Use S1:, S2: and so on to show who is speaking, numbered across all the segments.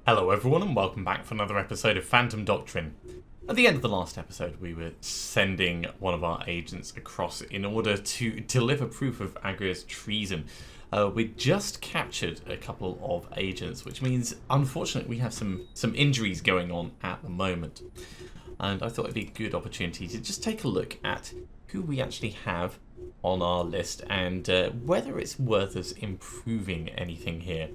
S1: Hello everyone and welcome back for another episode of Phantom Doctrine. At the end of the last episode we were sending one of our agents across in order to deliver proof of Aguire's treason. We just captured a couple of agents, which means unfortunately we have some injuries going on at the moment. And I thought it'd be a good opportunity to just take a look at who we actually have on our list and whether it's worth us improving anything here.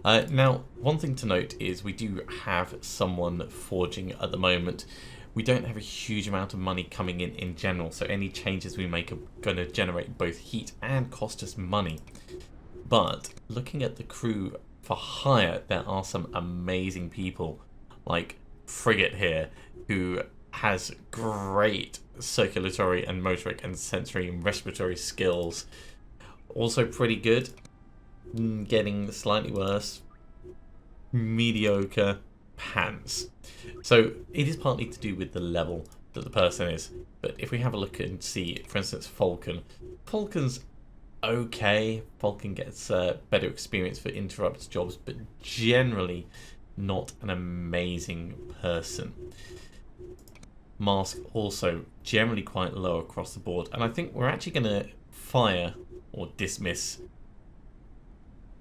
S1: Now, one thing to note is we do have someone forging at the moment. We don't have a huge amount of money coming in general, so any changes we make are going to generate both heat and cost us money. But looking at the crew for hire, there are some amazing people, like Frigate here, who has great circulatory and motoric and sensory and respiratory skills. Also pretty good. Getting slightly worse, mediocre pants. So it is partly to do with the level that the person is. But if we have a look and see, for instance, Falcon's okay. Falcon gets better experience for interrupt jobs, but generally not an amazing person. Mask also generally quite low across the board, and I think we're actually going to fire or dismiss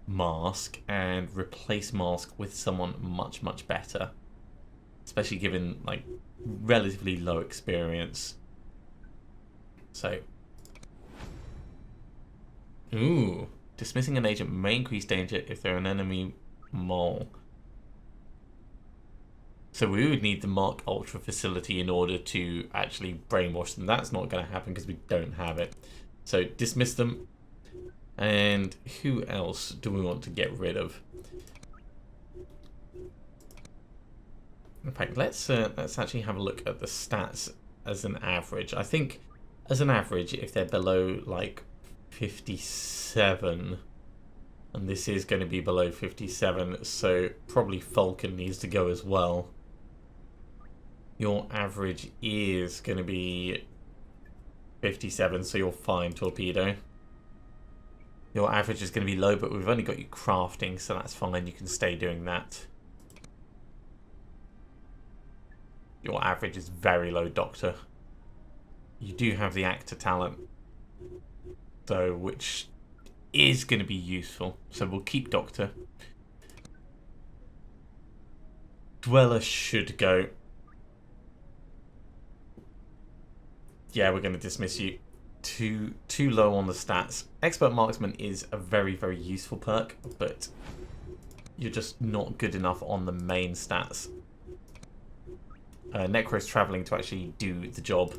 S1: Mask and replace Mask with someone much better, especially given like relatively low experience. So dismissing an agent may increase danger if they're an enemy mole, so we would need the Mark Ultra facility in order to actually brainwash them. That's not going to happen because we don't have it, so dismiss them. And who else do we want to get rid of? In fact, let's actually have a look at the stats as an average. I think as an average, if they're below like 57, and this is going to be below 57, so probably Falcon needs to go as well. Your average is going to be 57, so you're fine, Torpedo. Your average is going to be low, but we've only got you crafting, so that's fine. You can stay doing that. Your average is very low, Doctor. You do have the actor talent, though, which is going to be useful. So we'll keep Doctor. Dweller should go. Yeah, we're going to dismiss you. Too low on the stats. Expert Marksman is a very useful perk, but you're just not good enough on the main stats. Necro's travelling to actually do the job.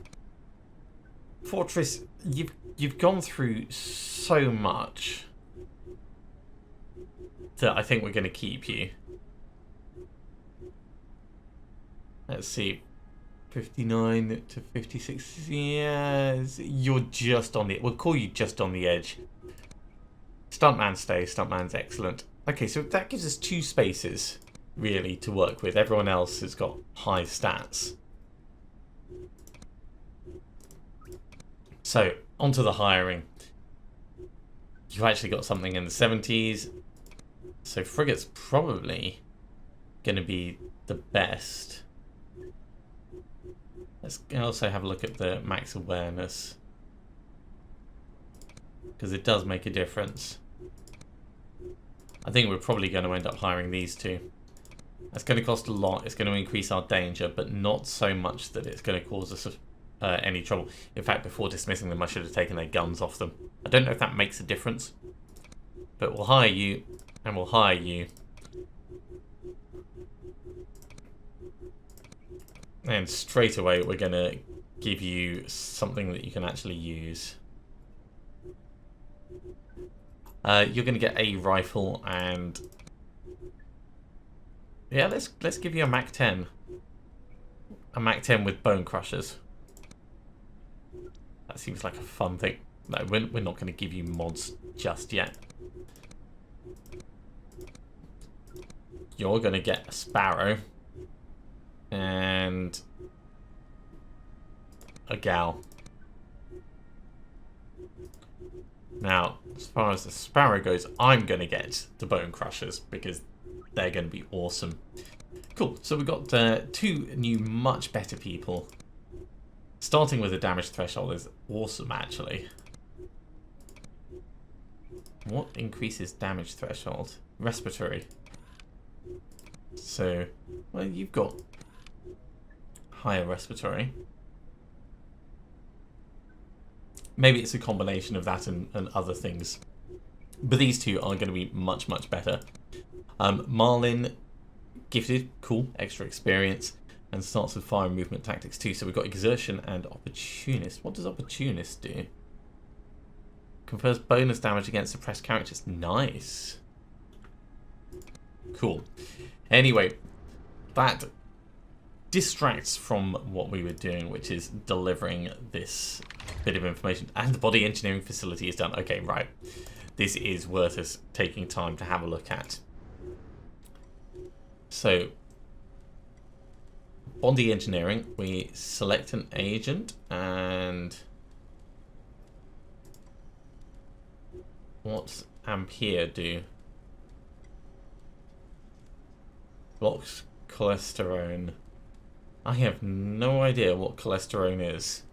S1: Fortress, you've gone through so much that I think we're going to keep you. Let's see. 59 to 56. Yes, you're just on the. We'll call you just on the edge. Stuntman stays. Stuntman's excellent. Okay, so that gives us 2 spaces really to work with. Everyone else has got high stats. So onto the hiring. You've actually got something in the 70s. So Frigate's probably going to be the best. Let's also have a look at the max awareness, because it does make a difference. I think we're probably going to end up hiring these 2. That's going to cost a lot. It's going to increase our danger, but not so much that it's going to cause us any trouble. In fact, before dismissing them, I should have taken their guns off them. I don't know if that makes a difference, but we'll hire you, and we'll hire you. And straight away we're going to give you something that you can actually use. You're going to get a rifle, and yeah, let's give you a Mac 10. A Mac 10 with bone crushers. That seems like a fun thing. No, we're not going to give you mods just yet. You're going to get a Sparrow. And a gal. Now, as far as the Sparrow goes, I'm going to get the Bone Crushers because they're going to be awesome. Cool, so we've got 2 new, much better people. Starting with a damage threshold is awesome, actually. What increases damage threshold? Respiratory. So, well, you've got higher respiratory. Maybe it's a combination of that and other things. But these 2 are going to be much, much better. Marlin, gifted, cool, extra experience, and starts with fire and movement tactics too. So we've got exertion and opportunist. What does opportunist do? Confers bonus damage against suppressed characters. Nice. Cool. Anyway, that distracts from what we were doing, which is delivering this bit of information. And the body engineering facility is done. Okay, right. This is worth us taking time to have a look at. So, body engineering, we select an agent, and what's Ampere do? Blocks cholesterol. I have no idea what cholesterol is.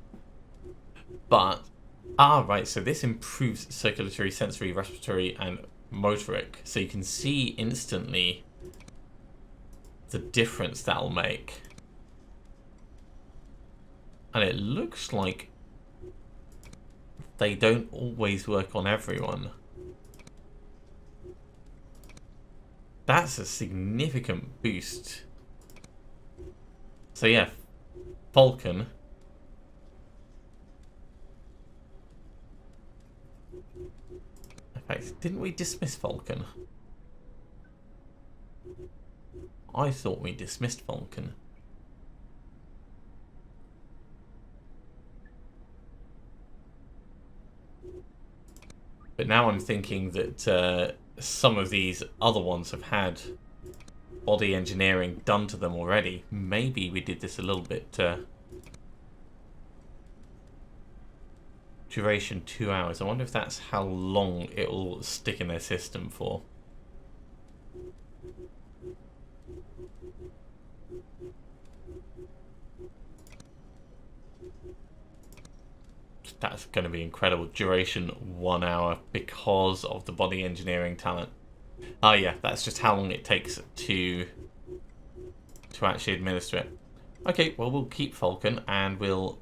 S1: But, right, so this improves circulatory, sensory, respiratory, and motoric. So you can see instantly the difference that'll make. And it looks like they don't always work on everyone. That's a significant boost. So yeah, Falcon. In fact, didn't we dismiss Falcon? I thought we dismissed Falcon. But now I'm thinking that some of these other ones have had body engineering done to them already. Maybe we did this a little bit. Duration 2 hours. I wonder if that's how long it will stick in their system for. That's going to be incredible. Duration 1 hour because of the body engineering talent. Oh yeah, that's just how long it takes to actually administer it. Okay, well, we'll keep Falcon and we'll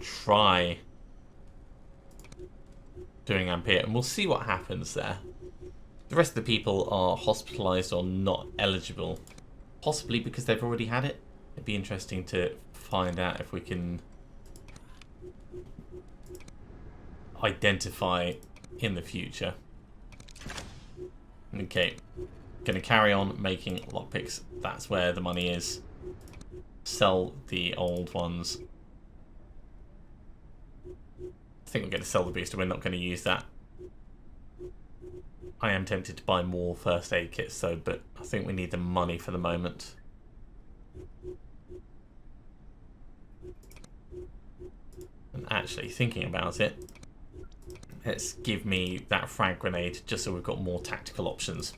S1: try doing Ampere and we'll see what happens there. The rest of the people are hospitalized or not eligible, possibly because they've already had it. It'd be interesting to find out if we can identify in the future. Okay, gonna carry on making lockpicks. That's where the money is. Sell the old ones. I think we're going to sell the booster. We're not going to use that. I am tempted to buy more first aid kits though, but I think we need the money for the moment. And actually, thinking about it, let's give me that frag grenade just so we've got more tactical options.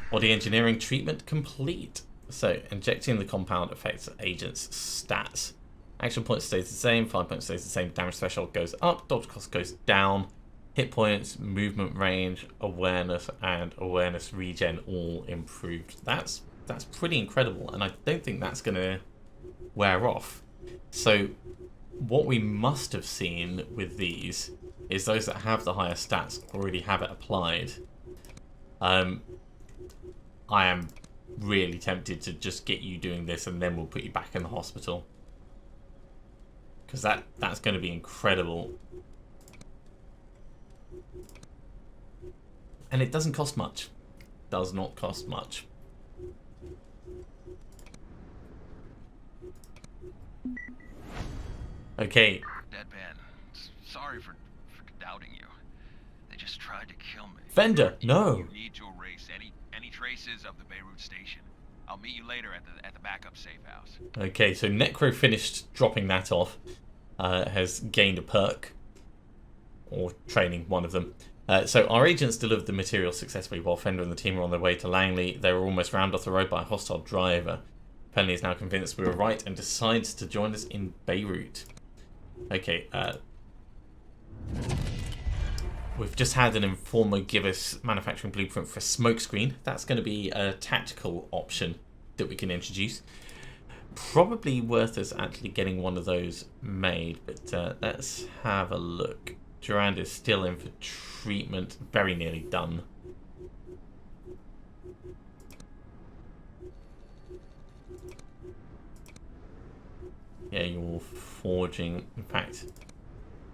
S1: Body engineering treatment complete. So, injecting the compound affects agent's stats. Action point stays the same, 5 points stays the same, damage threshold goes up, dodge cost goes down, hit points, movement range, awareness, and awareness regen all improved. That's pretty incredible, and I don't think that's going to wear off. So, what we must have seen with these is those that have the higher stats already have it applied. I am really tempted to just get you doing this and then we'll put you back in the hospital. Because that's going to be incredible. And it doesn't cost much. Does not cost much. Okay.
S2: Deadpan, sorry for doubting you. They just tried to kill me.
S1: Fender, no.
S2: You need to erase any traces of the Beirut station. I'll meet you later at the backup safe house.
S1: Okay, so Necro finished dropping that off. Has gained a perk. Or training, one of them. So our agents delivered the material successfully while Fender and the team were on their way to Langley. They were almost rammed off the road by a hostile driver. Penley is now convinced we were right and decides to join us in Beirut. Okay, we've just had an informer give us manufacturing blueprint for a smokescreen. That's going to be a tactical option that we can introduce. Probably worth us actually getting one of those made, but let's have a look. Durand is still in for treatment, very nearly done. Yeah, you're forging. In fact,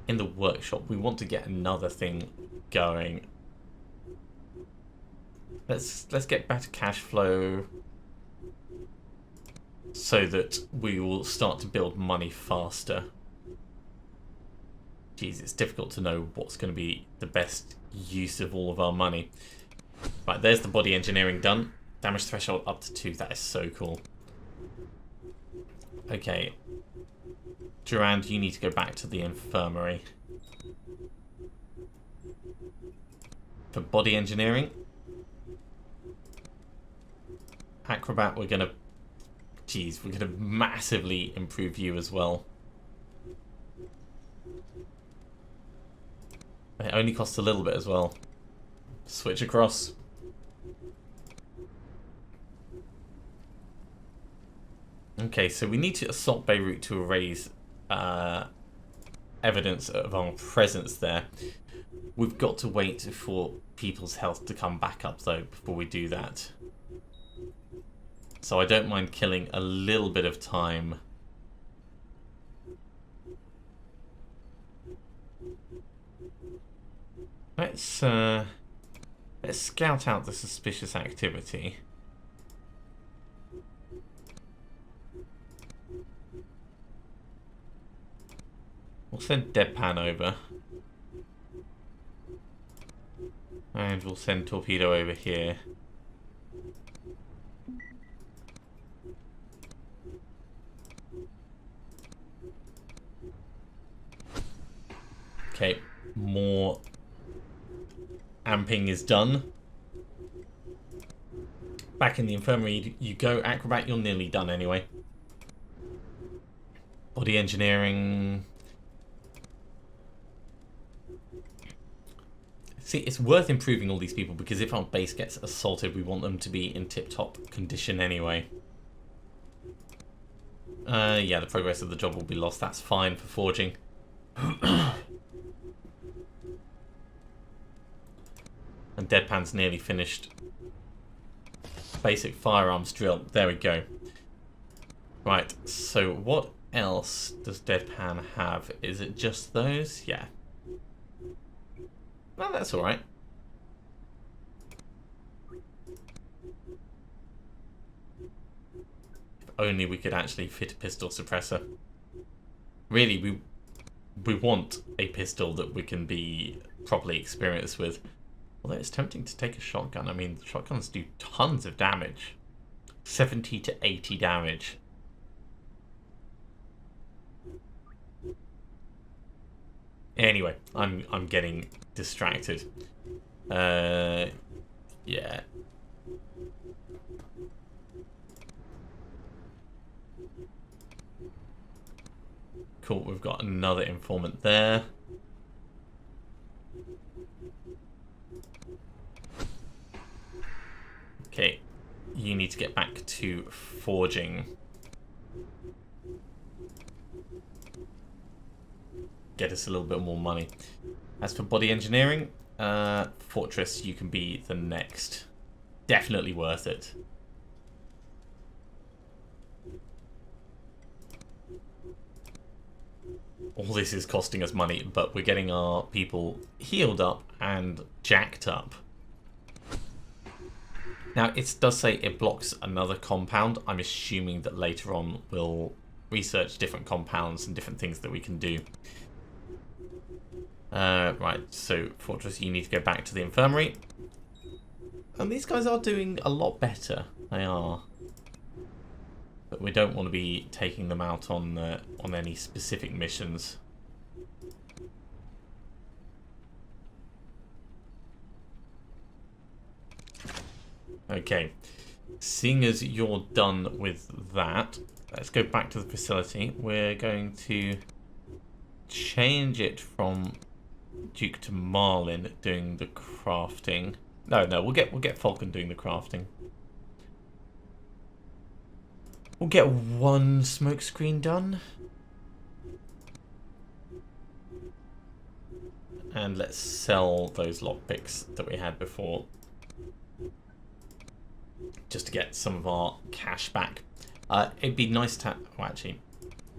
S1: in the workshop, we want to get another thing going. Let's get better cash flow so that we will start to build money faster. Geez, it's difficult to know what's going to be the best use of all of our money. Right, there's the body engineering done. Damage threshold up to 2. That is so cool. Okay. Durand, you need to go back to the infirmary. For body engineering. Acrobat, we're going to... Geez, we're going to massively improve you as well. It only costs a little bit as well. Switch across. Okay, so we need to assault Beirut to erase evidence of our presence there. We've got to wait for people's health to come back up, though, before we do that. So I don't mind killing a little bit of time. Let's scout out the suspicious activity. We'll send Deadpan over. And we'll send Torpedo over here. Okay, more amping is done. Back in the infirmary you go. Acrobat, you're nearly done anyway. Body engineering. See, it's worth improving all these people because if our base gets assaulted, we want them to be in tip-top condition anyway. Yeah, the progress of the job will be lost. That's fine for forging. And Deadpan's nearly finished. Basic firearms drill. There we go. Right, so what else does Deadpan have? Is it just those? Yeah. No, that's alright. If only we could actually fit a pistol suppressor. Really, we want a pistol that we can be properly experienced with. Although it's tempting to take a shotgun. I mean, shotguns do tons of damage. 70 to 80 damage. Anyway, I'm getting distracted. Yeah. Cool, we've got another informant there. Okay, you need to get back to forging. Get us a little bit more money. As for body engineering, Fortress, you can be the next. Definitely worth it. All this is costing us money, but we're getting our people healed up and jacked up. Now, it does say it blocks another compound. I'm assuming that later on we'll research different compounds and different things that we can do. Right, so Fortress, you need to go back to the infirmary. And these guys are doing a lot better. They are. But we don't want to be taking them out on any specific missions. Okay. Seeing as you're done with that, let's go back to the facility. We're going to change it from Duke to Marlin doing the crafting. No, we'll get Falcon doing the crafting. We'll get one smoke screen done. And let's sell those lockpicks that we had before. Just to get some of our cash back. It'd be nice to... Well, actually,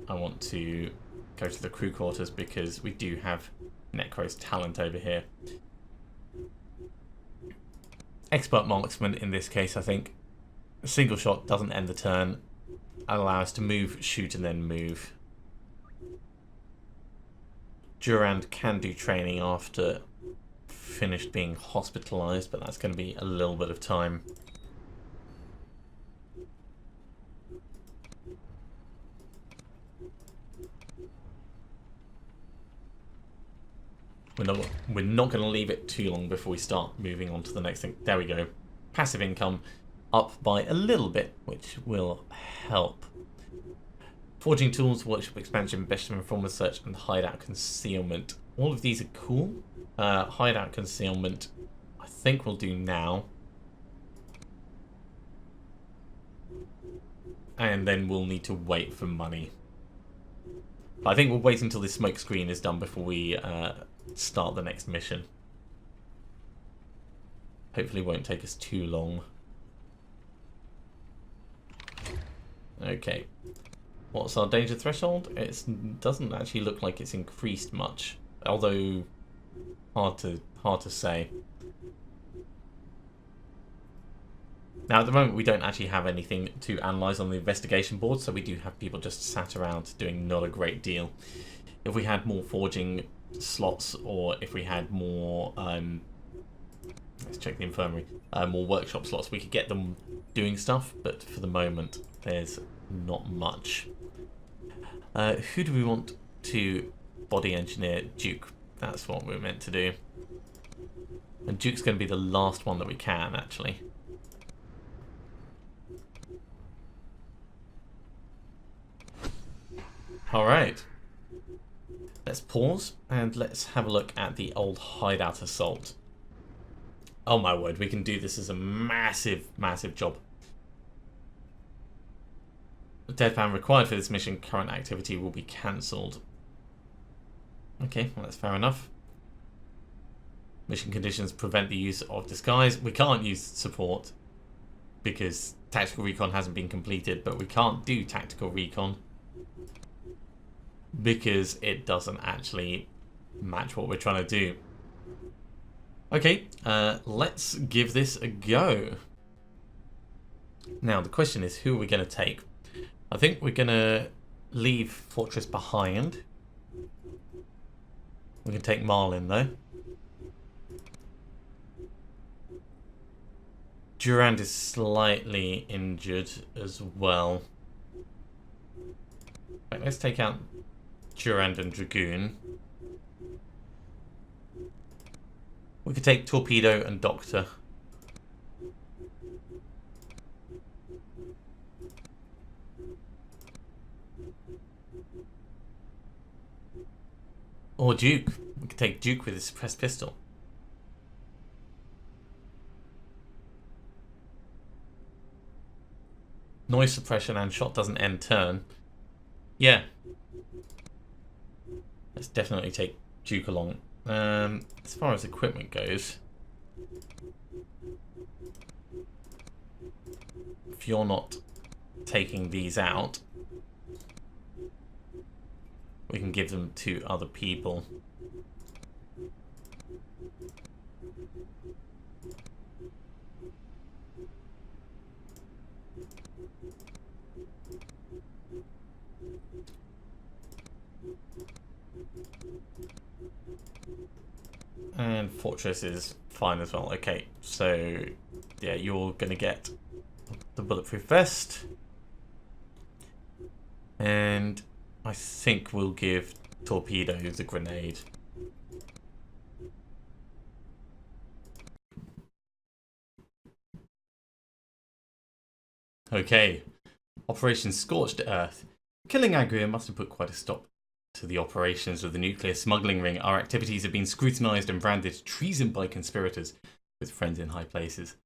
S1: I want to go to the crew quarters because we do have Necro's talent over here. Expert marksman in this case, I think. A single shot doesn't end the turn. Allow us to move, shoot, and then move. Durand can do training after finished being hospitalized, but that's going to be a little bit of time. We're not going to leave it too long before we start moving on to the next thing. There we go. Passive income up by a little bit, which will help. Forging tools, workshop expansion, best informer search, and hideout concealment. All of these are cool. Hideout concealment, I think we'll do now. And then we'll need to wait for money. But I think we'll wait until this smoke screen is done before we start the next mission. Hopefully it won't take us too long. Okay. What's our danger threshold? It doesn't actually look like it's increased much, although hard to say. Now at the moment we don't actually have anything to analyse on the investigation board, so we do have people just sat around doing not a great deal. If we had more forging slots, or if we had more let's check the infirmary, more workshop slots, we could get them doing stuff, but for the moment there's not much. Who do we want to body engineer? Duke. That's what we're meant to do. And Duke's going to be the last one that we can, actually. Alright. Let's pause and let's have a look at the old hideout assault. Oh my word, we can do this as a massive, massive job. Deadpan required for this mission, current activity will be cancelled. Okay, well that's fair enough. Mission conditions prevent the use of disguise. We can't use support because tactical recon hasn't been completed, but we can't do tactical recon because it doesn't actually match what we're trying to do. Okay, let's give this a go. Now the question is, who are we going to take? I think we're going to leave Fortress behind. We can take Marlin though. Durand is slightly injured as well. Right, let's take out Durand and Dragoon. We could take Torpedo and Doctor. Or Duke. We could take Duke with his suppressed pistol. Noise suppression and shot doesn't end turn. Yeah. Let's definitely take Duke along. As far as equipment goes, if you're not taking these out, we can give them to other people. And Fortress is fine as well. Okay, so yeah, you're gonna get the bulletproof vest. And I think we'll give Torpedo the grenade. Okay, Operation Scorched Earth. Killing Aguire must have put quite a stop to the operations of the nuclear smuggling ring. Our activities have been scrutinised and branded treason by conspirators with friends in high places.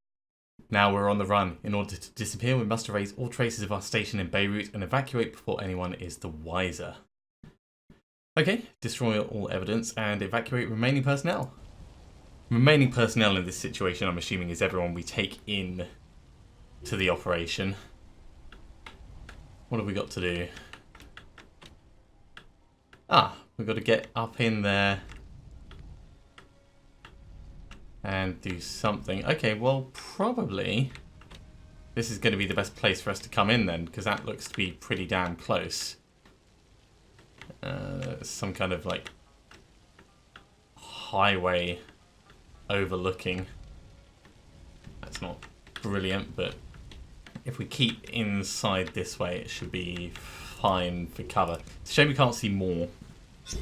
S1: Now we're on the run. In order to disappear, we must erase all traces of our station in Beirut and evacuate before anyone is the wiser. Okay, destroy all evidence and evacuate remaining personnel. Remaining personnel in this situation, I'm assuming, is everyone we take in to the operation. What have we got to do? We've got to get up in there and do something. Okay, well, probably this is going to be the best place for us to come in then, because that looks to be pretty damn close. Some kind of like highway overlooking. That's not brilliant, but if we keep inside this way, it should be fine for cover. It's a shame we can't see more.
S2: They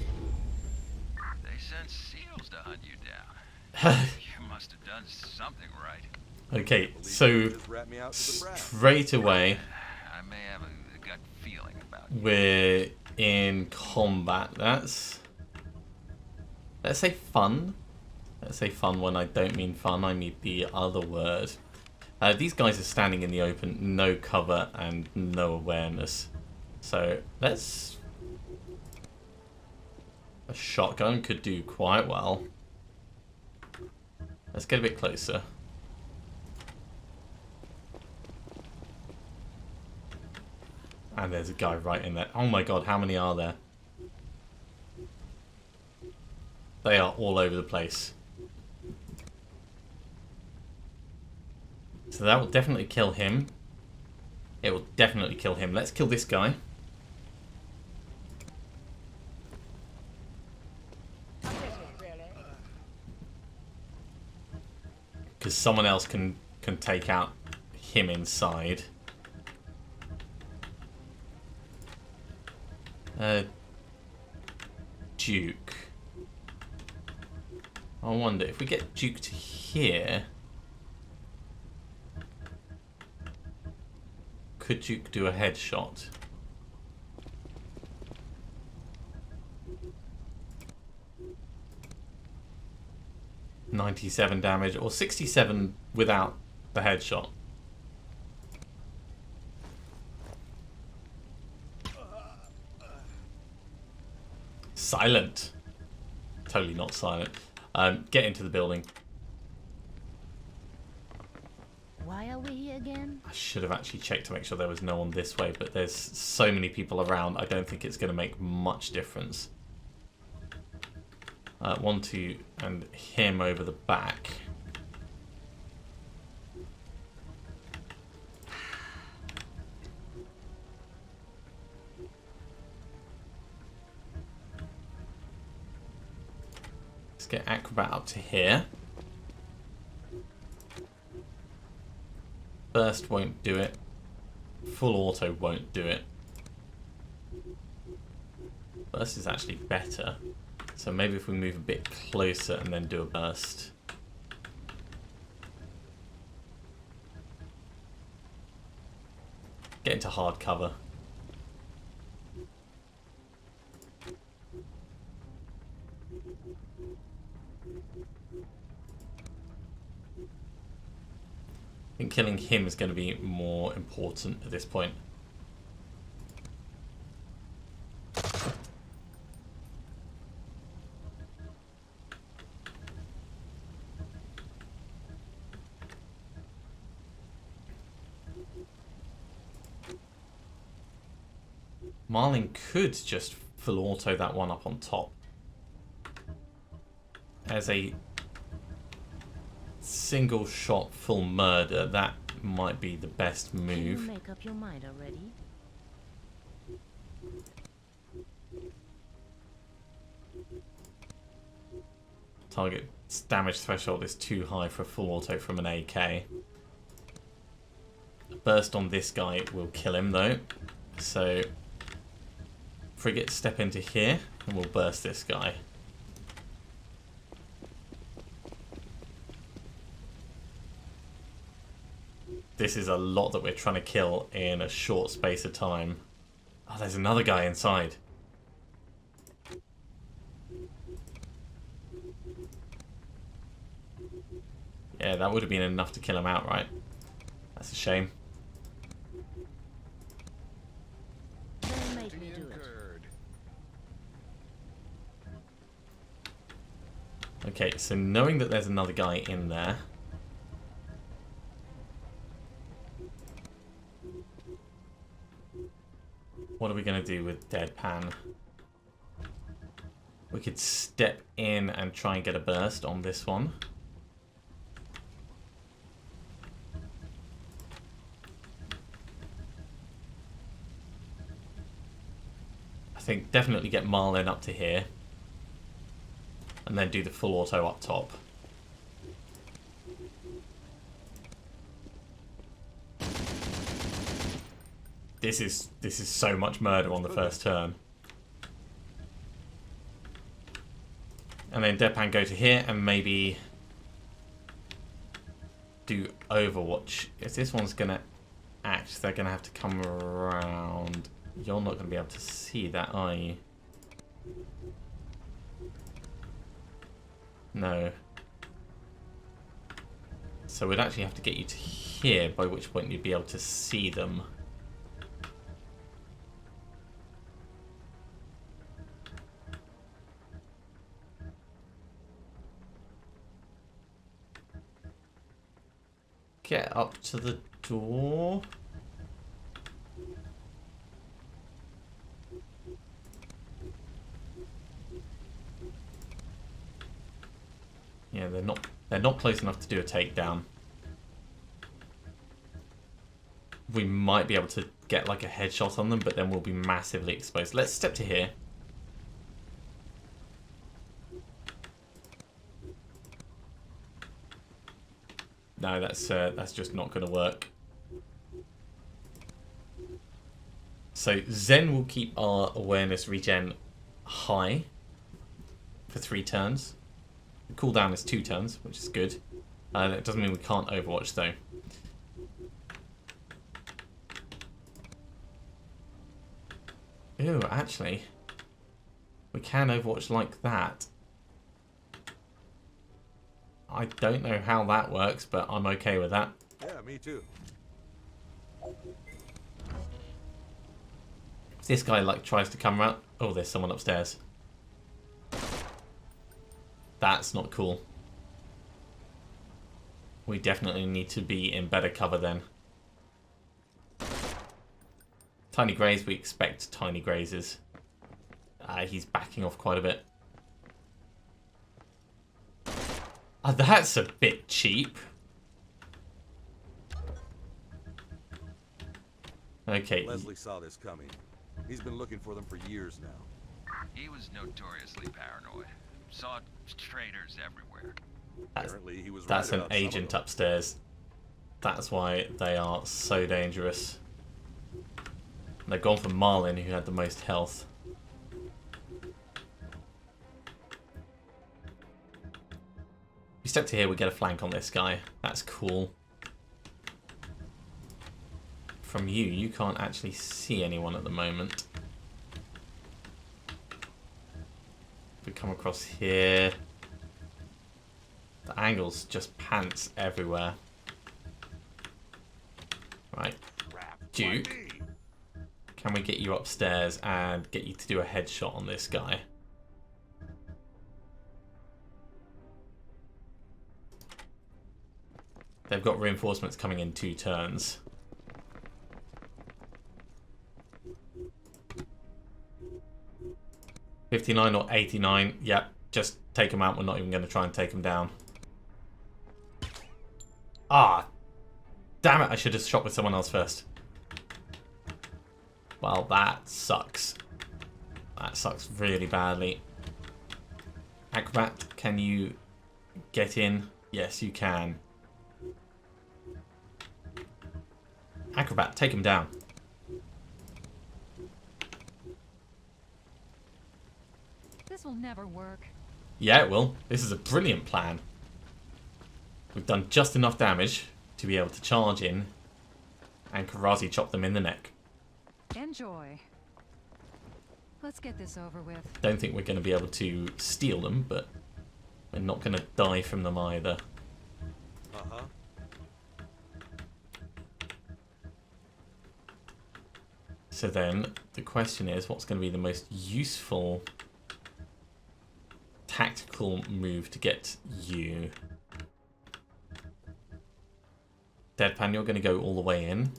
S2: sent SEALs to hunt you down. You must have done something right.
S1: Okay, so straight away,
S2: I may have a gut feeling about you.
S1: we're in combat. Let's say fun. Let's say fun when I don't mean fun, I mean the other word. These guys are standing in the open, no cover and no awareness. So let's... A shotgun could do quite well. Let's get a bit closer. And there's a guy right in there. Oh my god, how many are there? They are all over the place. So that will definitely kill him. It will definitely kill him. Let's kill this guy. Because someone else can take out him inside. Duke. I wonder if we get Duke to here. Could Duke do a headshot? $97 damage or 67 without the headshot. Silent. Totally not silent. Get into the building.
S3: Why are we here again?
S1: I should have actually checked to make sure there was no one this way, but there's so many people around, I don't think it's going to make much difference. 1, 2, and him over the back. Let's get Acrobat up to here. Burst won't do it. Full auto won't do it. Burst is actually better. So maybe if we move a bit closer and then do a burst. Get into hard cover. I think killing him is going to be more important at this point. Marlin could just full auto that one up on top. As a single shot full murder, that might be the best move.
S3: Can you make up your mind already?
S1: Target's damage threshold is too high for a full auto from an AK. A burst on this guy will kill him though. So frigate, step into here and we'll burst this guy. This is a lot that we're trying to kill in a short space of time. Oh, there's another guy inside. Yeah, that would have been enough to kill him outright. That's a shame.
S3: Don't make me do it.
S1: Okay, so knowing that there's another guy in there. What are we going to do with Deadpan? We could step in and try and get a burst on this one. I think definitely get Marlin up to here. And then do the full auto up top. This is so much murder on the first turn. And then Deadpan go to here and maybe do Overwatch. If this one's gonna act, they're gonna have to come around. You're not gonna be able to see that, are you? No. So we'd actually have to get you to here, by which point you'd be able to see them. Get up to the door. Yeah, they're not close enough to do a takedown. We might be able to get like a headshot on them, but then we'll be massively exposed. Let's step to here. No, that's just not going to work. So Zen will keep our awareness regen high for 3 turns. The cooldown is 2 turns, which is good. That doesn't mean we can't Overwatch though. Ew, actually, we can Overwatch like that. I don't know how that works, but I'm okay with that.
S4: Yeah, me too.
S1: If this guy like tries to come around, oh, there's someone upstairs. That's not cool. We definitely need to be in better cover then. Tiny Graze, we expect Tiny Grazes. He's backing off quite a bit. Oh, that's a bit cheap. Okay.
S4: Leslie saw this coming. He's been looking for them for years now.
S2: He was notoriously paranoid. Saw traitors everywhere.
S4: Apparently, he was
S1: That's
S4: right
S1: an
S4: about some of
S1: agent
S4: them.
S1: upstairs. That's why they are so dangerous. They've gone for Marlin, who had the most health. We step to here, we get a flank on this guy. That's cool. From you can't actually see anyone at the moment. If we come across here, the angle's just pants everywhere. Right, Duke, can we get you upstairs and get you to do a headshot on this guy? They've got reinforcements coming in 2 turns. $59 or $89. Yep, just take them out. We're not even going to try and take them down. Ah, damn it. I should have shot with someone else first. Well, that sucks. That sucks really badly. Acrobat, can you get in? Yes, you can. Acrobat, take him down.
S5: This will never work.
S1: Yeah, it will. This is a brilliant plan. We've done just enough damage to be able to charge in and karate chop them in the neck.
S5: Enjoy. Let's get this over with.
S1: Don't think we're going to be able to steal them, but we're not going to die from them either.
S4: Uh-huh.
S1: So then, the question is, what's going to be the most useful tactical move to get you? Deadpan, you're going to go all the way in.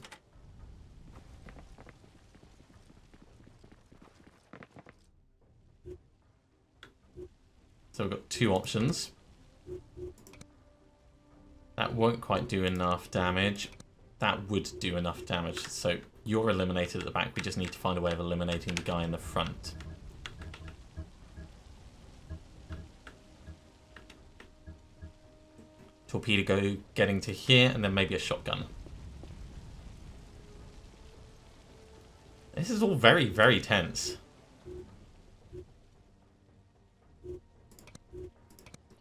S1: So we've got two options. That won't quite do enough damage. That would do enough damage. So you're eliminated at the back. We just need to find a way of eliminating the guy in the front. Torpedo go getting to here, and then maybe a shotgun. This is all very, very tense.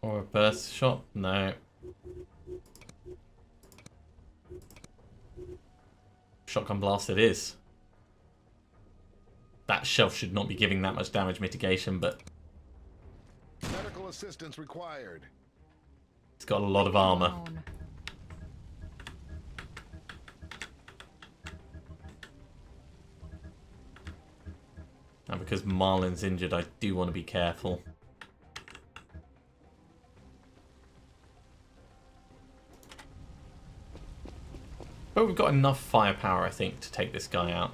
S1: Or a burst shot? No. Shotgun blast it is. That shelf should not be giving that much damage mitigation, but
S6: Medical assistance required.
S1: it's got a lot of armor.
S5: Alone.
S1: And because Marlin's injured, I do want to be careful. But we've got enough firepower, I think, to take this guy out.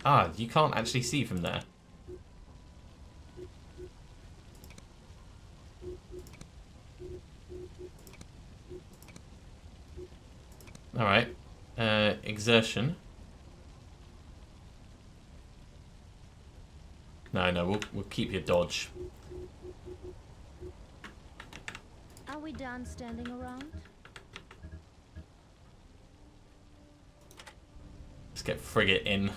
S1: Ah, you can't actually see from there. Alright. Exertion. No, we'll keep your dodge.
S3: Are we done standing around?
S1: Let's get Frigate in.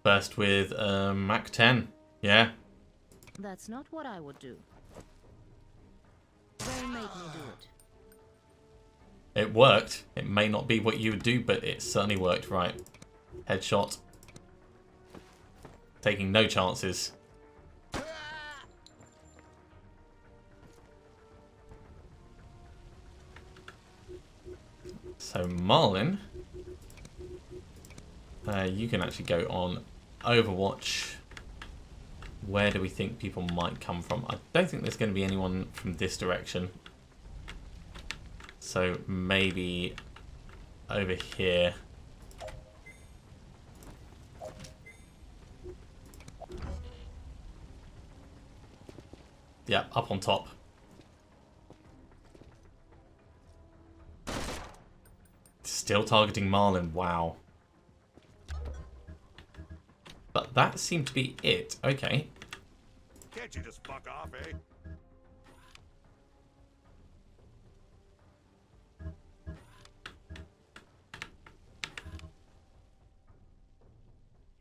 S1: Burst with Mach 10. Yeah.
S3: That's not what I would do. They made me do it.
S1: It worked. It may not be what you would do, but it certainly worked. Right. Headshot. Taking no chances. So Marlin, you can actually go on Overwatch. Where do we think people might come from? I don't think there's going to be anyone from this direction. So maybe over here. Yeah, up on top. Still targeting Marlin, wow. But that seemed to be it. Okay.
S4: Can't you just fuck off, eh?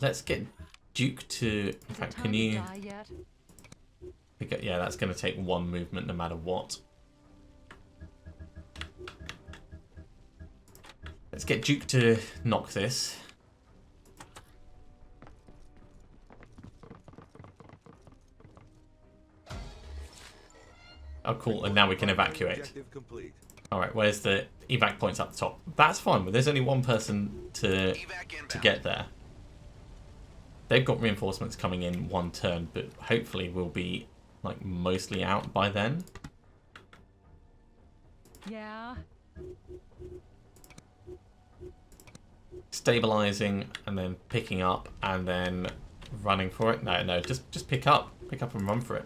S1: Let's get Duke to... In fact, can you...
S5: Die yet?
S1: pick up? Yeah, that's going to take one movement no matter what. Let's get Duke to knock this. Oh, cool. And now we can evacuate.
S4: Objective complete.
S1: Alright, where's the evac points up the top? That's fine, but there's only one person to get there. They've got reinforcements coming in one turn, but hopefully we'll be like mostly out by then.
S5: Yeah.
S1: Stabilizing and then picking up and then running for it. No, just pick up and run for it.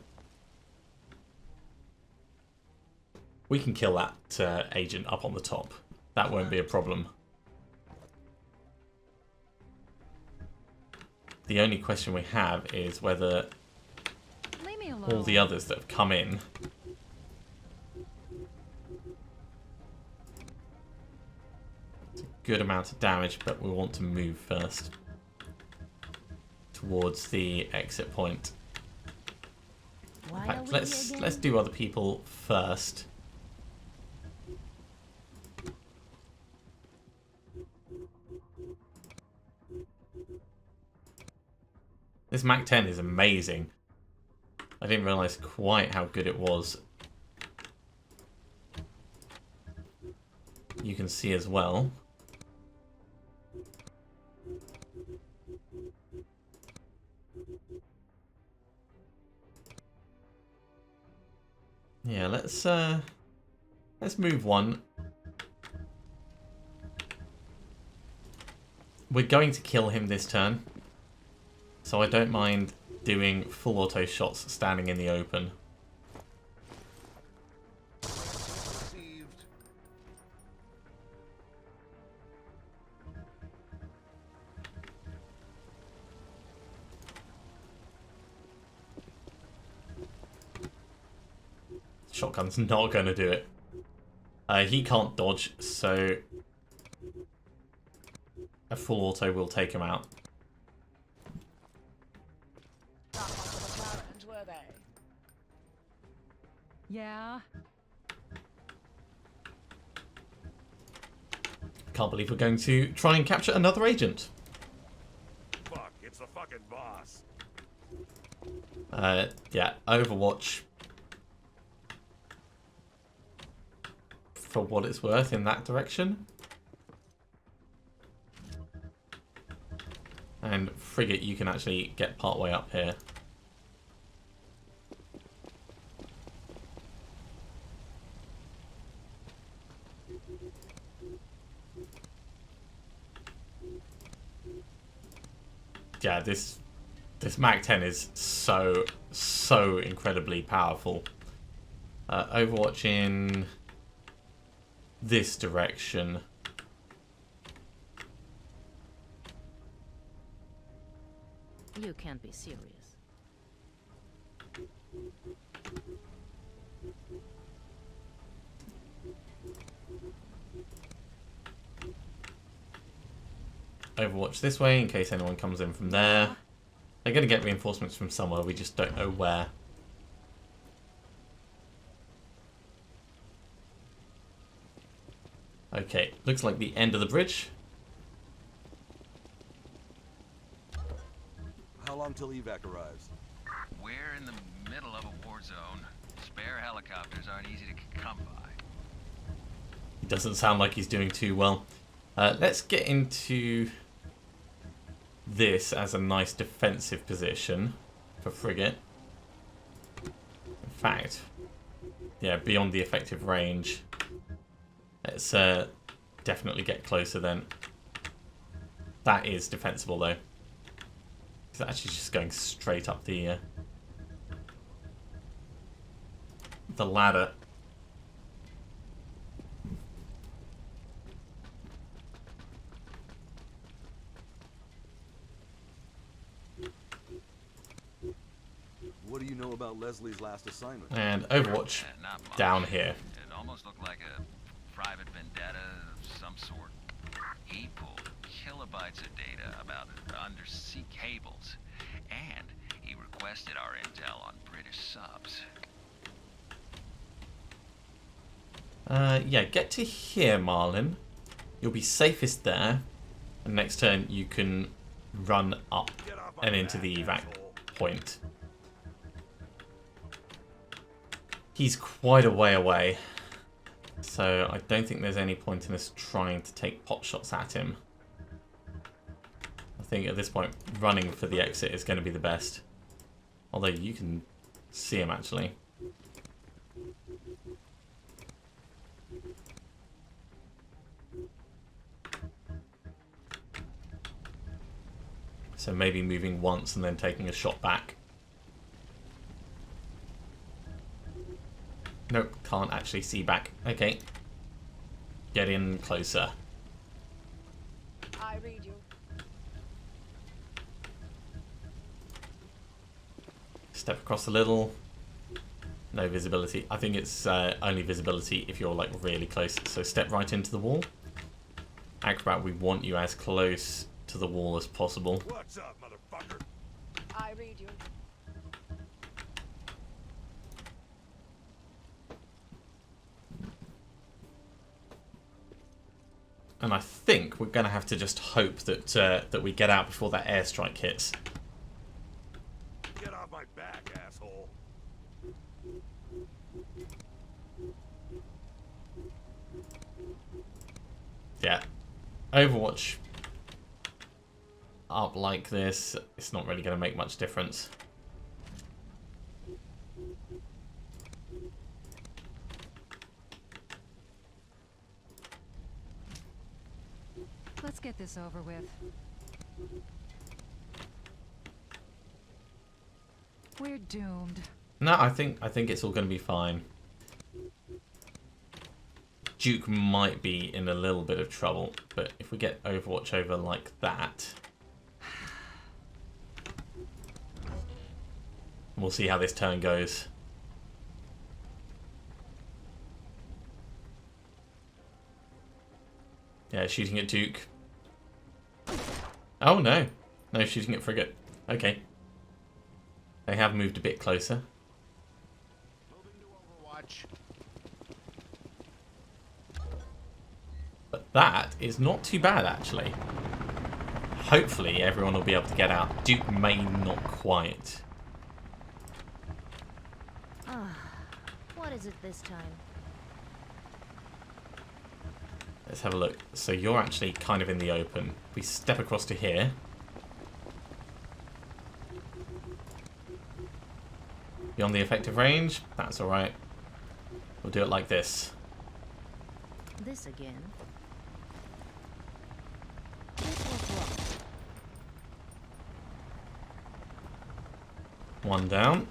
S1: We can kill that agent up on the top. That won't be a problem. The only question we have is whether
S5: Leave me alone.
S1: all the others that have come in it's a good amount of damage, but we want to move first. towards the exit point. In
S3: Why are
S1: fact,
S3: we
S1: let's
S3: here
S1: let's
S3: again?
S1: do other people first. This Mac 10 is amazing. I didn't realise quite how good it was. You can see as well. Yeah, let's move one. We're going to kill him this turn, so I don't mind doing full auto shots standing in the open.
S6: Received.
S1: Shotgun's not going to do it. He can't dodge, so a full auto will take him out.
S5: Yeah.
S1: Can't believe we're going to try and capture another agent.
S4: Fuck, it's the fucking boss.
S1: Yeah, Overwatch, for what it's worth, in that direction. And Frigate, you can actually get part way up here. Yeah, this Mac 10 is so incredibly powerful. Overwatch in this direction.
S3: You can't be serious.
S1: Overwatch this way in case anyone comes in from there. They're going to get reinforcements from somewhere, we just don't know where. Okay, looks like the end of the bridge.
S4: How long till evac arrives?
S2: We're in the middle of a war zone. Spare helicopters aren't easy to come by.
S1: It doesn't sound like he's doing too well. Let's get into this as a nice defensive position for Frigate. In fact, yeah, beyond the effective range. Let's definitely get closer then. That is defensible though. It's actually just going straight up the ladder.
S4: What do you know about Leslie's last assignment?
S1: And Overwatch
S2: Not much.
S1: down here.
S2: It almost looked like a private vendetta of some sort. He pulled kilobytes of data about undersea cables, and he requested our intel on British subs.
S1: Yeah, get to here, Marlin. You'll be safest there. And next turn you can run up
S4: Get off my
S1: and into
S4: back,
S1: the evac
S4: asshole.
S1: point. He's quite a way away, so I don't think there's any point in us trying to take pot shots at him. I think at this point running for the exit is going to be the best. Although you can see him actually. So maybe moving once and then taking a shot back. Nope, can't actually see back. Okay. Get in closer.
S7: I read you.
S1: Step across a little. No visibility. I think it's only visibility if you're like really close. So step right into the wall. Acrobat, we want you as close to the wall as possible.
S4: What's up, motherfucker?
S7: I read you.
S1: And I think we're going to have to just hope that that we get out before that airstrike hits.
S4: Get off my back, asshole.
S1: Yeah. Overwatch up like this, it's not really going to make much difference.
S5: Let's get this over with. We're doomed.
S1: No, I think it's all going to be fine. Duke might be in a little bit of trouble, but if we get Overwatch over like that, we'll see how this turn goes. Yeah, shooting at Duke. Oh no. No, shooting at Frigate. Okay. They have moved a bit closer.
S6: Moving to Overwatch.
S1: But that is not too bad, actually. Hopefully everyone will be able to get out. Duke may not quite.
S3: What is it this time?
S1: Let's have a look. So you're actually kind of in the open. We step across to here. Beyond the effective range? That's alright. We'll do it like this.
S3: This again. This was wrong.
S1: One down.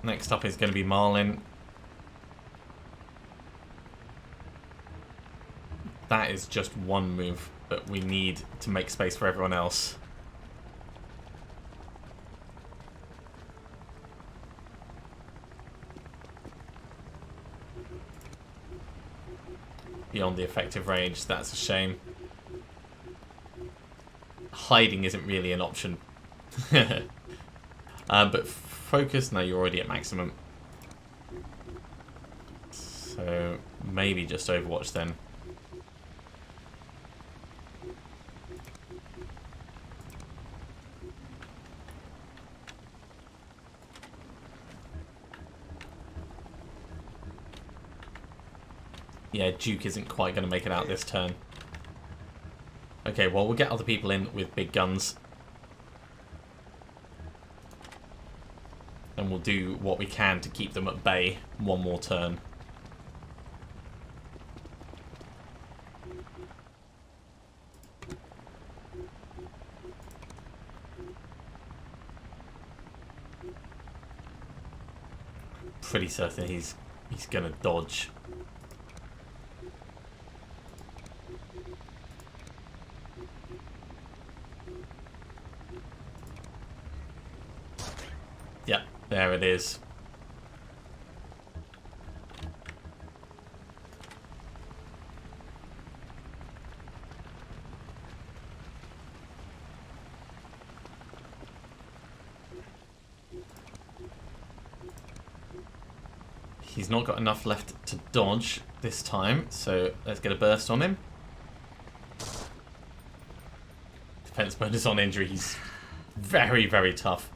S1: Next up is going to be Marlin. That is just one move, but we need to make space for everyone else. Beyond the effective range, that's a shame. Hiding isn't really an option. But focus, no, you're already at maximum. So maybe just Overwatch then. Yeah, Duke isn't quite going to make it out this turn. Okay, well, we'll get other people in with big guns. And we'll do what we can to keep them at bay one more turn. Pretty certain he's going to dodge. Yep, there it is. He's not got enough left to dodge this time, so let's get a burst on him. Defense bonus on injury, he's very, very tough.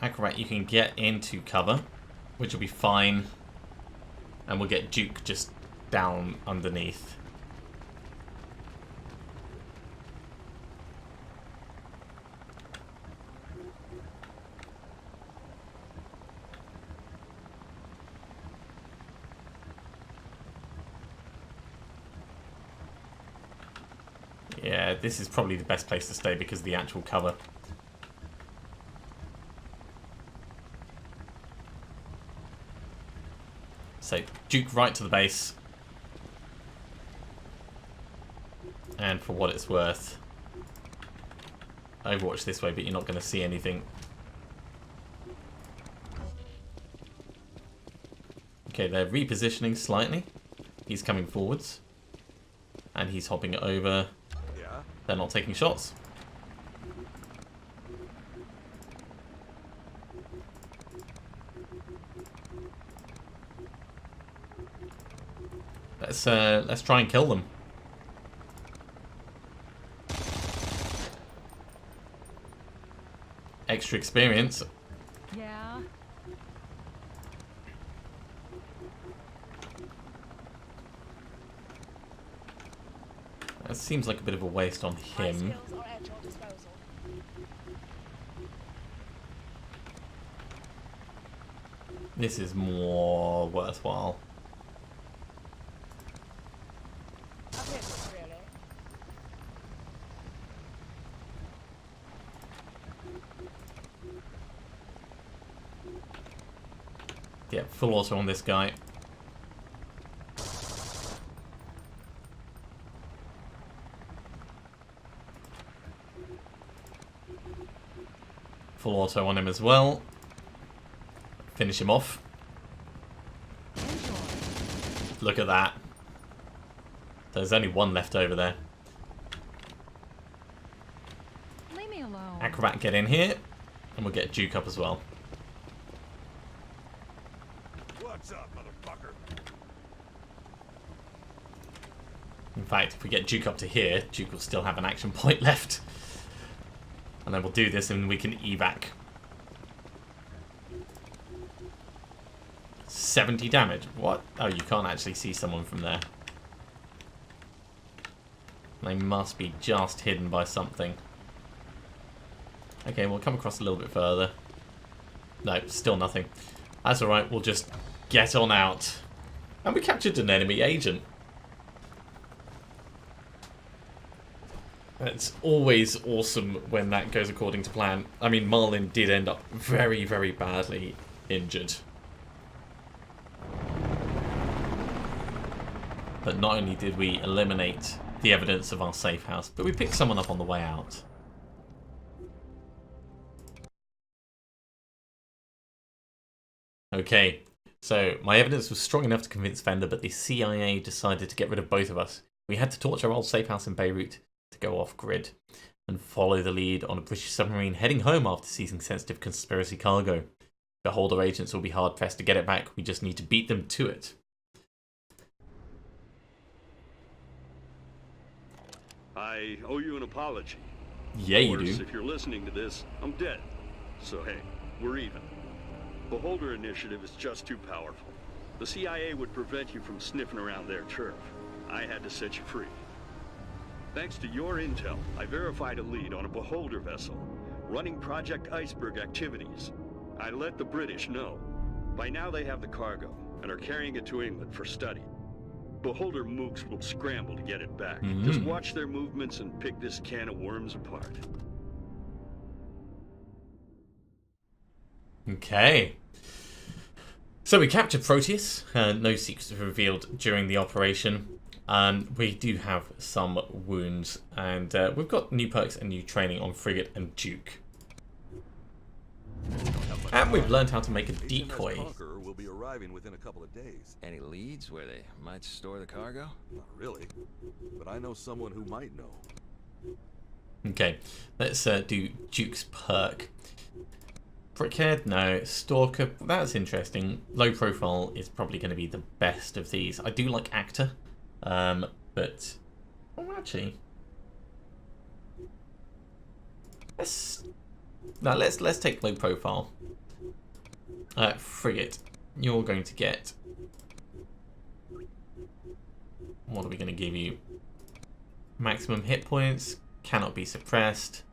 S1: Aguire, you can get into cover, which will be fine. And we'll get Duke just down underneath. Yeah, this is probably the best place to stay because of the actual cover. So, Duke right to the base. And for what it's worth, Overwatch this way, but you're not going to see anything. Okay, they're repositioning slightly. He's coming forwards. And he's hopping over. They're not taking shots. Let's try and kill them. Extra experience.
S5: Yeah.
S1: That seems like a bit of a waste on him. This is more worthwhile. Yeah, full auto on this guy. Full auto on him as well. Finish him off. Look at that. There's only one left over there.
S5: Leave me alone.
S1: Acrobat, get in here. And we'll get Duke up as well.
S4: What's up, motherfucker?
S1: In fact, if we get Duke up to here, Duke will still have an action point left. And then we'll do this and we can evac. 70 damage. What? Oh, you can't actually see someone from there. They must be just hidden by something. Okay, we'll come across a little bit further. No, still nothing. That's alright, we'll just get on out. And we captured an enemy agent. It's always awesome when that goes according to plan. I mean, Marlin did end up very, very badly injured. But not only did we eliminate the evidence of our safe house, but we picked someone up on the way out. Okay, so my evidence was strong enough to convince Fender, but the CIA decided to get rid of both of us. We had to torch our old safe house in Beirut to go off-grid and follow the lead on a British submarine heading home after seizing sensitive conspiracy cargo. Beholder agents will be hard-pressed to get it back. We just need to beat them to it.
S7: I owe you an apology.
S1: Yeah, you
S7: Of course,
S1: do.
S7: if you're listening to this, I'm dead. So hey, we're even. Beholder Initiative is just too powerful. The CIA would prevent you from sniffing around their turf. I had to set you free. Thanks to your intel, I verified a lead on a Beholder vessel, running Project Iceberg activities. I let the British know. By now they have the cargo, and are carrying it to England for study. Beholder mooks will scramble to get it back. Just watch their movements and pick this can of worms apart.
S1: Okay. So we captured Proteus. No secrets were revealed during the operation. We do have some wounds, and we've got new perks and new training on Frigate and Duke. And we've learned how to make a decoy.
S4: Conqueror will be arriving within a couple of days.
S2: Any leads where they might store the cargo?
S4: Not really, but I know someone who might know.
S1: Okay, let's do Duke's perk. Brickhead, no. Stalker, that's interesting. Low profile is probably going to be the best of these. I do like Actor, but actually, let's take low profile. Frigate, you're going to get. What are we going to give you? Maximum hit points, cannot be suppressed.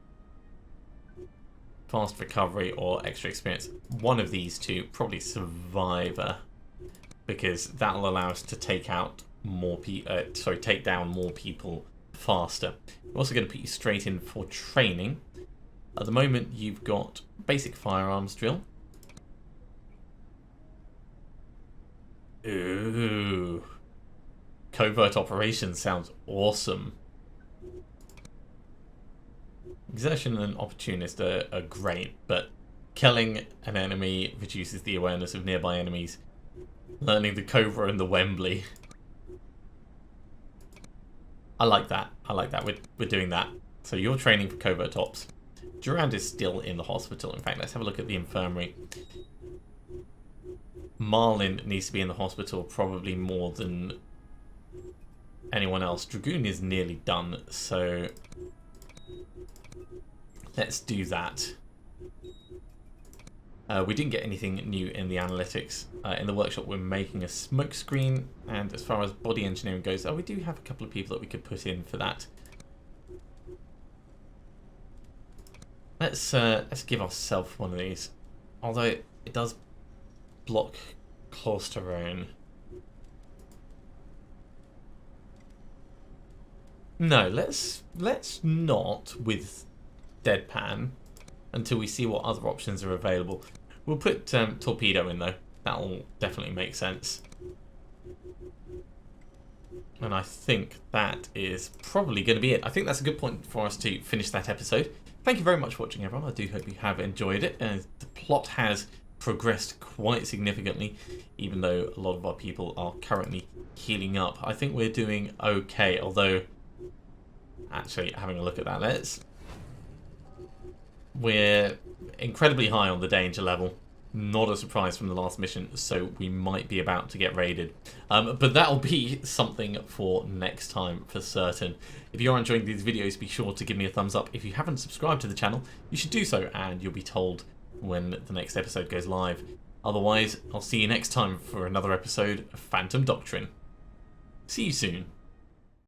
S1: Fast recovery or extra experience. One of these two, probably Survivor, because that'll allow us to take out more take down more people faster. We're also going to put you straight in for training. At the moment, you've got basic firearms drill. Ooh, covert operations sounds awesome. Exertion and opportunist are great, but killing an enemy reduces the awareness of nearby enemies. Learning the Cobra and the Wembley. I like that. I like that. We're doing that. So you're training for covert ops. Durand is still in the hospital. In fact, let's have a look at the infirmary. Marlin needs to be in the hospital probably more than anyone else. Dragoon is nearly done, so let's do that. We didn't get anything new in the analytics. In the workshop, we're making a smoke screen, and as far as body engineering goes, we do have a couple of people that we could put in for that. Let's give ourselves one of these, although it does block clausterone. No, let's not with deadpan until we see what other options are available. We'll put torpedo in though. That'll definitely make sense. And I think that is probably going to be it. I think that's a good point for us to finish that episode. Thank you very much for watching, everyone. I do hope you have enjoyed it. The plot has progressed quite significantly, even though a lot of our people are currently healing up. I think we're doing okay, although actually having a look at that, we're incredibly high on the danger level. Not a surprise from the last mission, so we might be about to get raided. But that'll be something for next time for certain. If you're enjoying these videos, be sure to give me a thumbs up. If you haven't subscribed to the channel, you should do so, and you'll be told when the next episode goes live. Otherwise, I'll see you next time for another episode of Phantom Doctrine. See you soon.